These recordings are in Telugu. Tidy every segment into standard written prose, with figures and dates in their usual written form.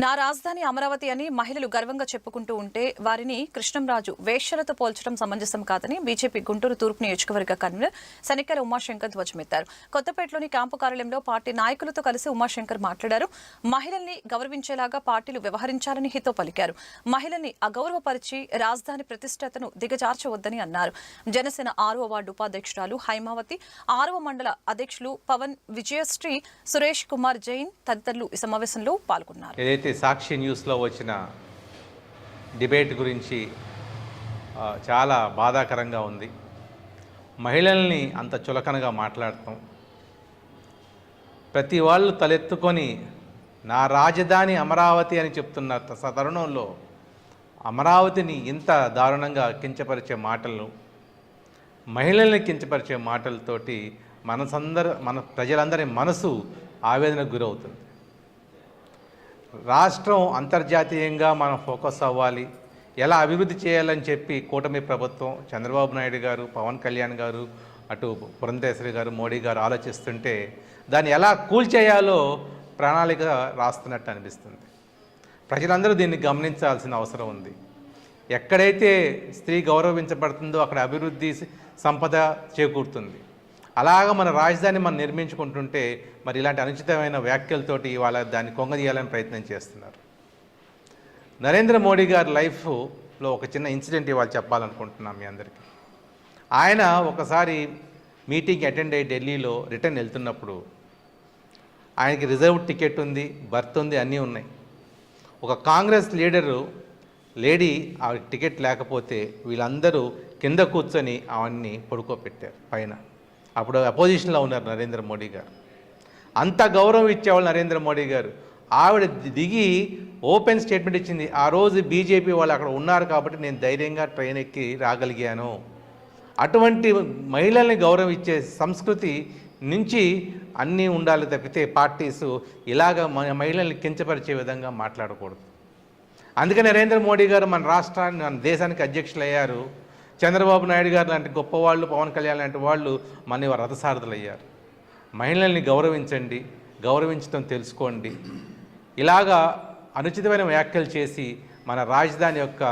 నా రాజధాని అమరావతి అని మహిళలు గర్వంగా చెప్పుకుంటూ ఉంటే వారిని కృష్ణంరాజు వేశ్యలతో పోల్చడం సమంజసం కాదని బీజేపీ గుంటూరు తూర్పు నియోజకవర్గ కన్వీనర్ శనిక్కల ఉమాశంకర్ ధ్వజమెత్తారు. కొత్తపేటలోని క్యాంపు కార్యాలయంలో పార్టీ నాయకులతో కలిసి ఉమాశంకర్ మాట్లాడారు. మహిళల్ని గౌరవించేలాగా పార్టీలు వ్యవహరించాలని హితో పలికారు. మహిళల్ని అగౌరవపరిచి రాజధాని ప్రతిష్టతను దిగజార్చవద్దని అన్నారు. జనసేన 6వ వార్డు ఉపాధ్యక్షురాలు హైమావతి, 6వ మండల అధ్యక్షులు పవన్, విజయశ్రీ, సురేష్ కుమార్ జైన్ తదితరులు ఈ సమావేశంలో పాల్గొన్నారు. సాక్షి న్యూస్లో వచ్చిన డిబేట్ గురించి చాలా బాధాకరంగా ఉంది. మహిళల్ని అంత చులకనగా మాట్లాడటం, ప్రతి వాళ్ళు తలెత్తుకొని నా రాజధాని అమరావతి అని చెప్తున్న తరుణంలో అమరావతిని ఇంత దారుణంగా కించపరిచే మాటలు, మహిళల్ని కించపరిచే మాటలతోటి మన ప్రజలందరి మనసు ఆవేదనకు గురవుతుంది. రాష్ట్రం అంతర్జాతీయంగా మనం ఫోకస్ అవ్వాలి, ఎలా అభివృద్ధి చేయాలని చెప్పి కూటమి ప్రభుత్వం, చంద్రబాబు నాయుడు గారు, పవన్ కళ్యాణ్ గారు, అటు పురంధేశ్వరి గారు, మోడీ గారు ఆలోచిస్తుంటే దాన్ని ఎలా కూల్చేయాలో ప్రణాళిక రాస్తున్నట్టు అనిపిస్తుంది. ప్రజలందరూ దీన్ని గమనించాల్సిన అవసరం ఉంది. ఎక్కడైతే స్త్రీ గౌరవించబడుతుందో అక్కడ అభివృద్ధి, సంపద చేకూరుతుంది. అలాగా మన రాజధాని మనం నిర్మించుకుంటుంటే మరి ఇలాంటి అనుచితమైన వ్యాఖ్యలతోటి ఇవాళ దాన్ని కొంగదీయాలని ప్రయత్నం చేస్తున్నారు. నరేంద్ర మోడీ గారి లైఫ్లో ఒక చిన్న ఇన్సిడెంట్ ఇవాళ చెప్పాలనుకుంటున్నాం మీ అందరికీ. ఆయన ఒకసారి మీటింగ్ అటెండ్ అయ్యి ఢిల్లీలో రిటర్న్ వెళ్తున్నప్పుడు ఆయనకి రిజర్వ్డ్ టికెట్ ఉంది, బర్త్ ఉంది, అన్నీ ఉన్నాయి. ఒక కాంగ్రెస్ లేడీ ఆ టికెట్ లేకపోతే వీళ్ళందరూ కింద కూర్చొని అవన్నీ పడుకోబెట్టారు పైన. అప్పుడు అపోజిషన్లో ఉన్నారు నరేంద్ర మోడీ గారు. అంత గౌరవం ఇచ్చేవాళ్ళు నరేంద్ర మోడీ గారు. ఆవిడ దిగి ఓపెన్ స్టేట్మెంట్ ఇచ్చింది, ఆ రోజు బీజేపీ వాళ్ళు అక్కడ ఉన్నారు కాబట్టి నేను ధైర్యంగా ట్రైన్ ఎక్కి రాగలిగాను. అటువంటి మహిళల్ని గౌరవం ఇచ్చే సంస్కృతి నుంచి అన్నీ ఉండాలి తప్పితే పార్టీసు ఇలాగ మహిళల్ని కించపరిచే విధంగా మాట్లాడకూడదు. అందుకని నరేంద్ర మోడీ గారు మన రాష్ట్రాన్ని, మన దేశానికి అధ్యక్షులు అయ్యారు. చంద్రబాబు నాయుడు గారు లాంటి గొప్పవాళ్ళు, పవన్ కళ్యాణ్ లాంటి వాళ్ళు మన రథసారథులు అయ్యారు. మహిళల్ని గౌరవించండి, గౌరవించడం తెలుసుకోండి. ఇలాగా అనుచితమైన వ్యాఖ్యలు చేసి మన రాజధాని యొక్క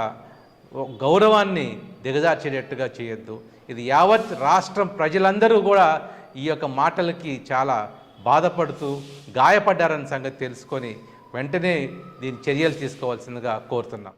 గౌరవాన్ని దిగజార్చేటట్టుగా చేయొద్దు. ఇది యావత్ రాష్ట్రం ప్రజలందరూ కూడా ఈ యొక్క మాటలకి చాలా బాధపడుతూ గాయపడ్డారన్న సంగతి తెలుసుకొని వెంటనే దీని చర్యలు తీసుకోవాల్సిందిగా కోరుతున్నాం.